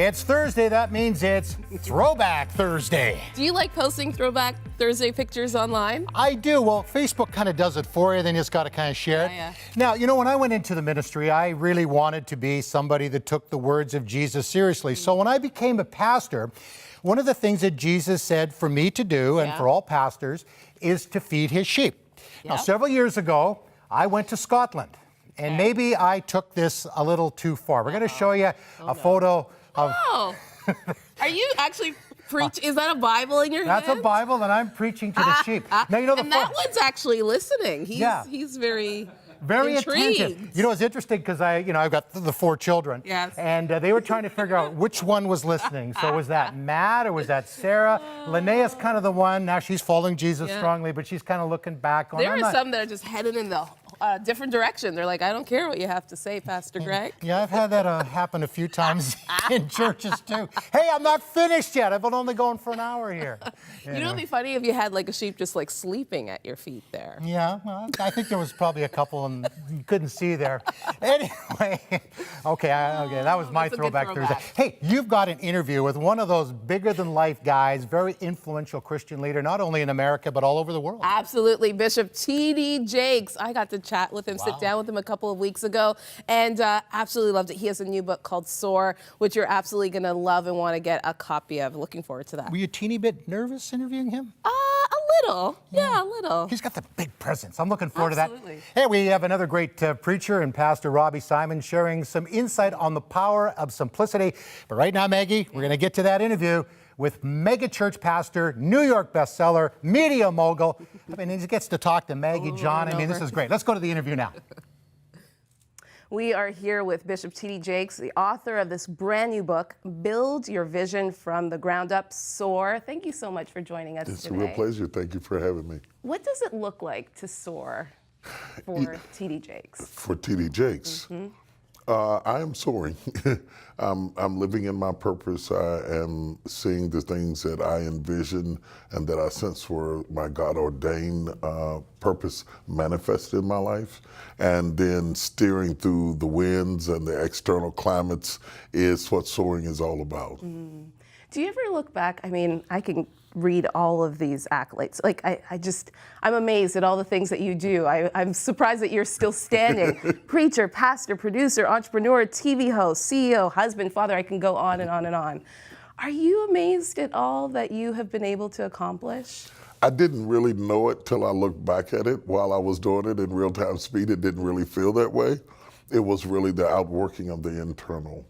It's Thursday. That means it's Throwback Thursday. Do you like posting Throwback Thursday pictures online? I do. Well, Facebook kind of does it for you. Then you just got to kind of share it. Yeah. Now, you know, when I went into the ministry, I really wanted to be somebody that took the words of Jesus seriously. So when I became a pastor, one of the things that Jesus said for me to do, and for all pastors, is to feed his sheep. Now, several years ago, I went to Scotland. And maybe I took this a little too far. We're going to show you a photo of... Oh, are you actually preaching? Is that a Bible in your hand? That's a Bible, and I'm preaching to the sheep. Now, you know, and that one's actually listening. He's very intrigued. Attentive. You know, it's interesting because I've got the 4 children. Yes. And they were trying to figure out which one was listening. So was that Matt or was that Sarah? Linnea's kind of the one. Now she's following Jesus strongly, but she's kind of looking back. There are some that are just headed in the different direction. They're like, I don't care what you have to say, Pastor Greg. Yeah, I've had that happen a few times in churches too. Hey, I'm not finished yet. I've been only going for an hour here. You know, it'd be funny if you had like a sheep just like sleeping at your feet there. Yeah, well, I think there was probably a couple and you couldn't see there. Anyway, okay, that was my throwback Thursday. Hey, you've got an interview with one of those bigger-than-life guys, very influential Christian leader, not only in America, but all over the world. Absolutely. Bishop T.D. Jakes. I got to chat with him, sit down with him a couple of weeks ago, and absolutely loved it. He has a new book called Soar, which you're absolutely going to love and want to get a copy of. Looking forward to that. Were you a teeny bit nervous interviewing him? A little. Yeah, a little. He's got the big presence. I'm looking forward to that. Absolutely. Hey, we have another great preacher and Pastor Robbie Simon sharing some insight on the power of simplicity. But right now, Maggie, we're going to get to that interview with mega church pastor, New York bestseller, media mogul. I mean, he gets to talk to Maggie John. I mean, this is great. Let's go to the interview now. We are here with Bishop T.D. Jakes, the author of this brand new book, Build Your Vision from the Ground Up, Soar. Thank you so much for joining us today. It's a real pleasure. Thank you for having me. What does it look like to soar for T.D. Jakes? For T.D. Jakes? I am soaring. I'm living in my purpose. I am seeing the things that I envision and that I sense were my God-ordained purpose manifested in my life. And then steering through the winds and the external climates is what soaring is all about. Do you ever look back? I mean, I can read all of these accolades. Like, I'm amazed at all the things that you do. I'm surprised that you're still standing. Preacher, pastor, producer, entrepreneur, TV host, CEO, husband, father, I can go on and on and on. Are you amazed at all that you have been able to accomplish? I didn't really know it till I looked back at it. While I was doing it in real-time speed, it didn't really feel that way. It was really the outworking of the internal.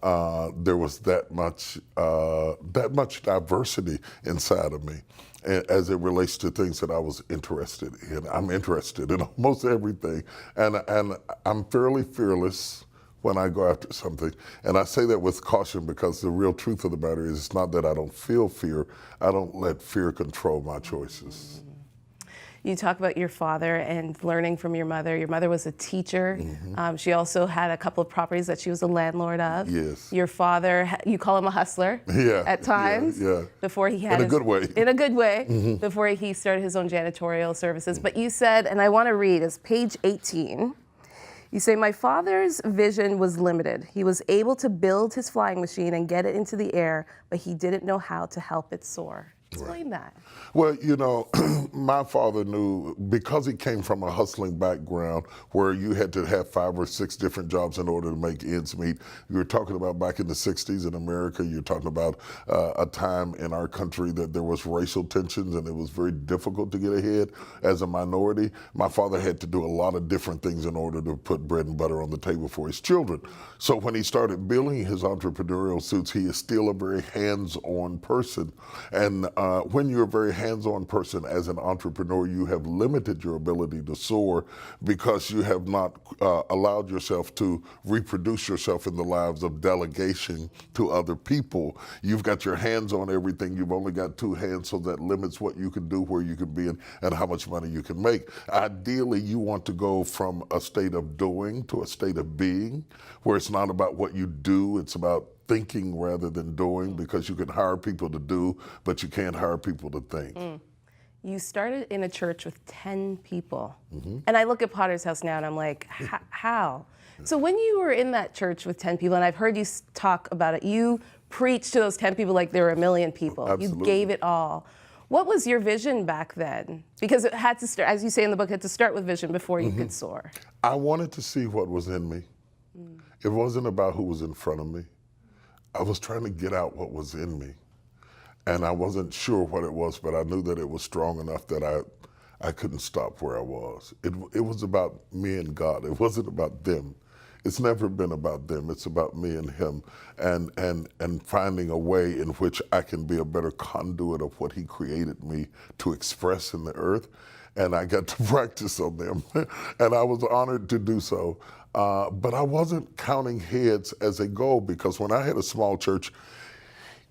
There was that much diversity inside of me as it relates to things that I was interested in. I'm interested in almost everything, and I'm fairly fearless when I go after something. And I say that with caution because the real truth of the matter is it's not that I don't feel fear, I don't let fear control my choices. You talk about your father and learning from your mother. Your mother was a teacher. She also had a couple of properties that she was a landlord of. Yes. Your father, you call him a hustler at times. Yeah. Before he had in a good way. In a good way, before he started his own janitorial services. But you said, and I want to read, it's page 18. You say, my father's vision was limited. He was able to build his flying machine and get it into the air, but he didn't know how to help it soar. Explain that. Well, you know, my father knew, because he came from a hustling background where you had to have 5 or 6 different jobs in order to make ends meet. You were talking about back in the 60s in America, you're talking about a time in our country that there was racial tensions and it was very difficult to get ahead as a minority. My father had to do a lot of different things in order to put bread and butter on the table for his children. So when he started building his entrepreneurial suits, he is still a very hands-on person. And when you're a very hands-on person as an entrepreneur, you have limited your ability to soar because you have not allowed yourself to reproduce yourself in the lives of delegation to other people. You've got your hands on everything. You've only got 2 hands, so that limits what you can do, where you can be, and how much money you can make. Ideally, you want to go from a state of doing to a state of being, where it's not about what you do, it's about thinking rather than doing, because you can hire people to do, but you can't hire people to think. You started in a church with 10 people. And I look at Potter's House now and I'm like, how? So when you were in that church with 10 people, and I've heard you talk about it, you preached to those 10 people like there were a million people. Absolutely. You gave it all. What was your vision back then? Because it had to start, as you say in the book, it had to start with vision before you could soar. I wanted to see what was in me. It wasn't about who was in front of me. I was trying to get out what was in me. And I wasn't sure what it was, but I knew that it was strong enough that I couldn't stop where I was. It was about me and God. It wasn't about them. It's never been about them. It's about me and Him, and finding a way in which I can be a better conduit of what He created me to express in the earth. And I got to practice on them, and I was honored to do so. But I wasn't counting heads as a goal, because when I had a small church,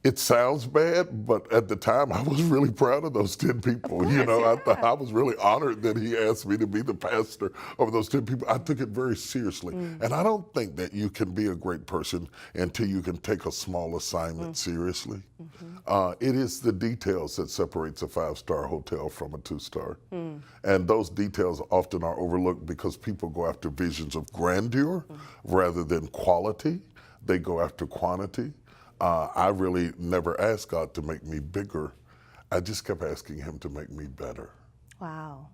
it sounds bad, but at the time I was really proud of those 10 people. I was really honored that He asked me to be the pastor of those 10 people. I took it very seriously. And I don't think that you can be a great person until you can take a small assignment seriously. It is the details that separates a 5-star hotel from a 2-star. And those details often are overlooked because people go after visions of grandeur rather than quality. They go after quantity. I really never asked God to make me bigger. I just kept asking Him to make me better. Wow.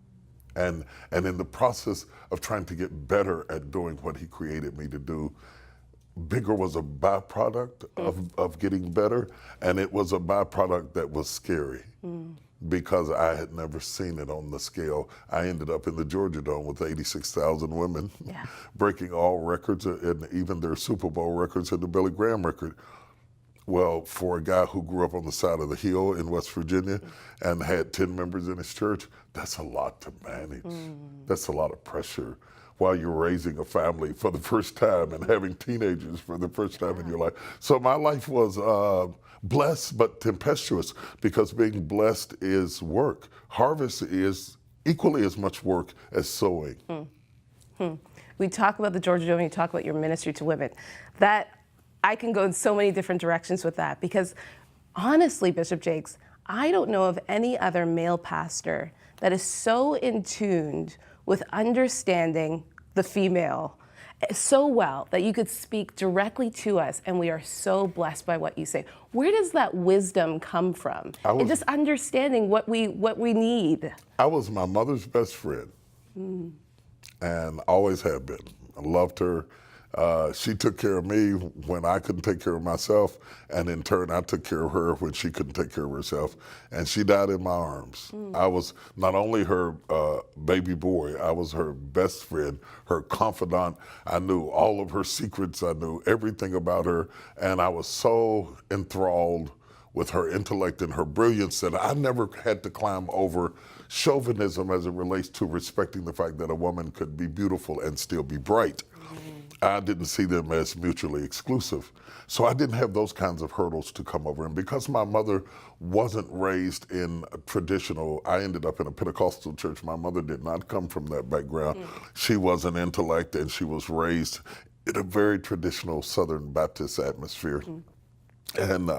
And in the process of trying to get better at doing what He created me to do, bigger was a byproduct of getting better, and it was a byproduct that was scary because I had never seen it on the scale. I ended up in the Georgia Dome with 86,000 women, breaking all records, and even their Super Bowl records and the Billy Graham record. Well, for a guy who grew up on the side of the hill in West Virginia and had 10 members in his church, that's a lot to manage. That's a lot of pressure while you're raising a family for the first time and having teenagers for the first time in your life. So my life was blessed but tempestuous, because being blessed is work. Harvest is equally as much work as sowing. We talk about the Georgia Dome, you talk about your ministry to women. That I can go in so many different directions with that, because honestly, Bishop Jakes, I don't know of any other male pastor that is so in tune with understanding the female so well that you could speak directly to us, and we are so blessed by what you say. Where does that wisdom come from? And just understanding what we need. I was my mother's best friend, and always have been. I loved her. She took care of me when I couldn't take care of myself, and in turn I took care of her when she couldn't take care of herself, and she died in my arms. I was not only her baby boy, I was her best friend, her confidant. I knew all of her secrets, I knew everything about her, and I was so enthralled with her intellect and her brilliance that I never had to climb over chauvinism as it relates to respecting the fact that a woman could be beautiful and still be bright. I didn't see them as mutually exclusive. So I didn't have those kinds of hurdles to come over. And because my mother wasn't raised in a traditional, I ended up in a Pentecostal church. My mother did not come from that background. She was an intellect, and she was raised in a very traditional Southern Baptist atmosphere. And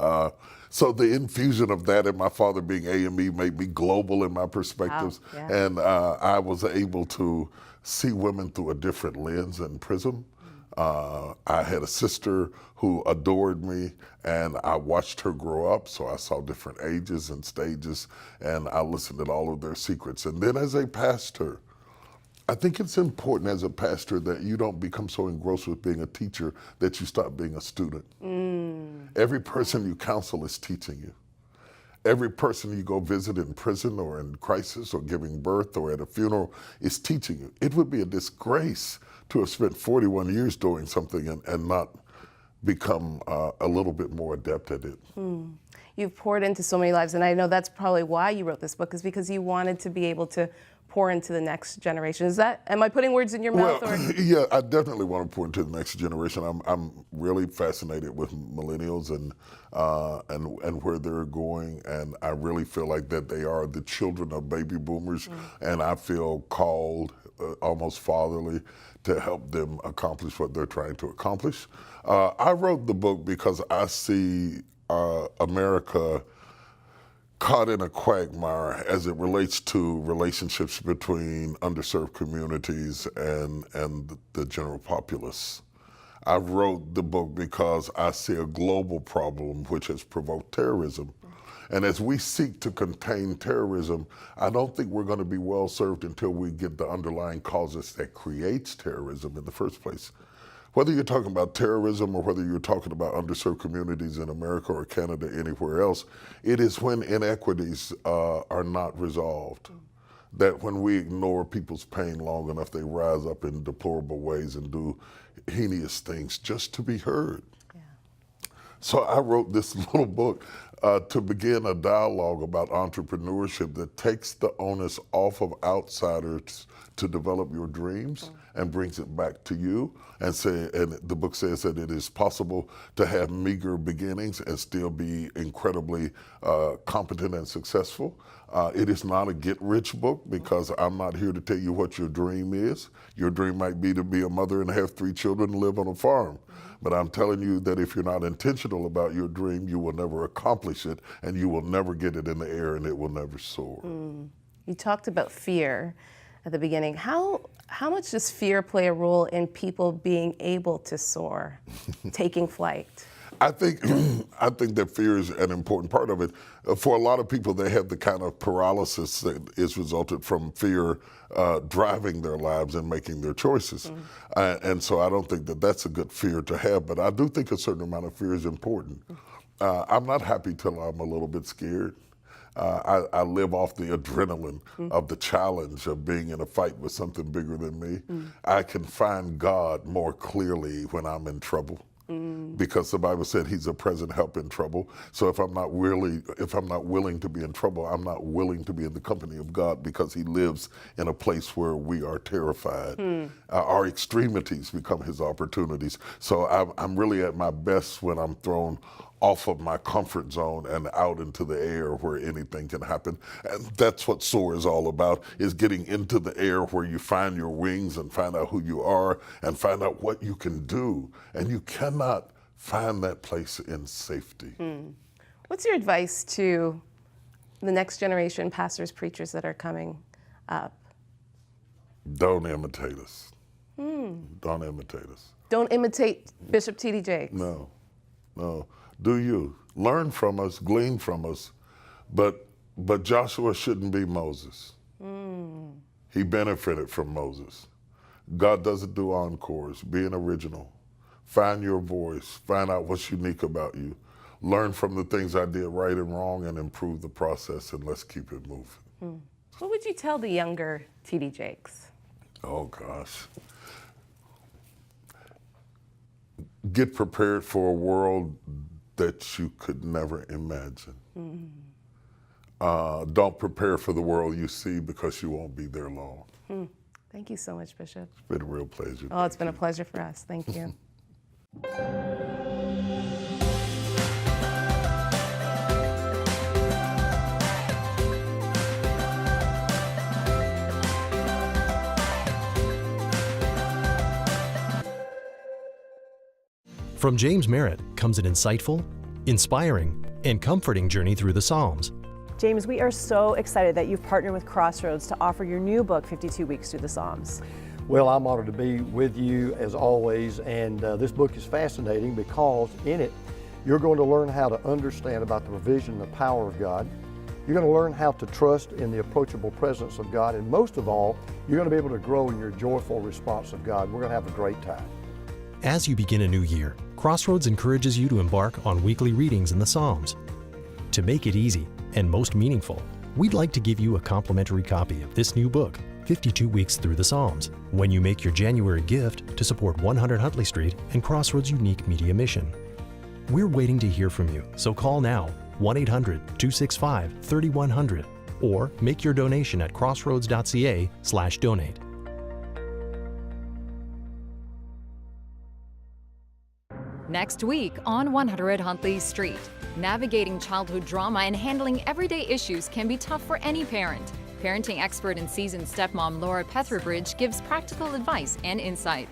so the infusion of that and my father being AME made me global in my perspectives. Wow. And I was able to see women through a different lens and prism. I had a sister who adored me, and I watched her grow up, so I saw different ages and stages, and I listened to all of their secrets. And then as a pastor, I think it's important as a pastor that you don't become so engrossed with being a teacher that you stop being a student. Every person you counsel is teaching you. Every person you go visit in prison or in crisis or giving birth or at a funeral is teaching you. It would be a disgrace to have spent 41 years doing something and not become a little bit more adept at it. You've poured into so many lives, and I know that's probably why you wrote this book, is because you wanted to be able to pour into the next generation. Is that, am I putting words in your mouth? Well, yeah, I definitely want to pour into the next generation. I'm really fascinated with millennials and where they're going, and I really feel like that they are the children of baby boomers, and I feel called, almost fatherly, to help them accomplish what they're trying to accomplish. I wrote the book because I see America caught in a quagmire as it relates to relationships between underserved communities and the general populace. I wrote the book because I see a global problem which has provoked terrorism. And as we seek to contain terrorism, I don't think we're going to be well served until we get the underlying causes that creates terrorism in the first place. Whether you're talking about terrorism or whether you're talking about underserved communities in America or Canada, anywhere else, it is when inequities are not resolved, that when we ignore people's pain long enough, they rise up in deplorable ways and do heinous things just to be heard. Yeah. So I wrote this little book to begin a dialogue about entrepreneurship that takes the onus off of outsiders to develop your dreams and brings it back to you. And the book says that it is possible to have meager beginnings and still be incredibly competent and successful. It is not a get-rich book because I'm not here to tell you what your dream is. Your dream might be to be a mother and have 3 children and live on a farm. But I'm telling you that if you're not intentional about your dream, you will never accomplish it, and you will never get it in the air, and it will never soar. You talked about fear at the beginning. How much does fear play a role in people being able to soar, taking flight? I think that fear is an important part of it. For a lot of people, they have the kind of paralysis that is resulted from fear driving their lives and making their choices. And so I don't think that that's a good fear to have, but I do think a certain amount of fear is important. I'm not happy till I'm a little bit scared. I live off the adrenaline of the challenge of being in a fight with something bigger than me. I can find God more clearly when I'm in trouble. Because the Bible said he's a present help in trouble. So if I'm not willing to be in trouble, I'm not willing to be in the company of God because he lives in a place where we are terrified. Our extremities become his opportunities. So I'm really at my best when I'm thrown off of my comfort zone and out into the air where anything can happen. And that's what SOAR is all about, is getting into the air where you find your wings and find out who you are and find out what you can do. And you cannot find that place in safety. What's your advice to the next generation pastors, preachers that are coming up? Don't imitate us. Don't imitate us. Don't imitate Bishop T.D. Jakes. No. Do you. Learn from us, glean from us, but Joshua shouldn't be Moses. He benefited from Moses. God doesn't do encores. Be an original. Find your voice. Find out what's unique about you. Learn from the things I did right and wrong and improve the process, and let's keep it moving. What would you tell the younger T.D. Jakes? Oh, gosh. Get prepared for a world that you could never imagine. Don't prepare for the world you see because you won't be there long. Thank you so much, Bishop. It's been a real pleasure. Oh, it's been a pleasure for us. Thank you. From James Merritt comes an insightful, inspiring, and comforting journey through the Psalms. James, we are so excited that you've partnered with Crossroads to offer your new book, 52 Weeks Through the Psalms. Well, I'm honored to be with you as always, and this book is fascinating because in it, you're going to learn how to understand about the provision and the power of God. You're going to learn how to trust in the approachable presence of God, and most of all, you're going to be able to grow in your joyful response of God. We're going to have a great time. As you begin a new year, Crossroads encourages you to embark on weekly readings in the Psalms. To make it easy and most meaningful, we'd like to give you a complimentary copy of this new book, 52 Weeks Through the Psalms, when you make your January gift to support 100 Huntley Street and Crossroads' unique media mission. We're waiting to hear from you, so call now, 1-800-265-3100, or make your donation at crossroads.ca/donate. Next week on 100 Huntley Street, navigating childhood drama and handling everyday issues can be tough for any parent. Parenting expert and seasoned stepmom Laura Petherbridge gives practical advice and insight.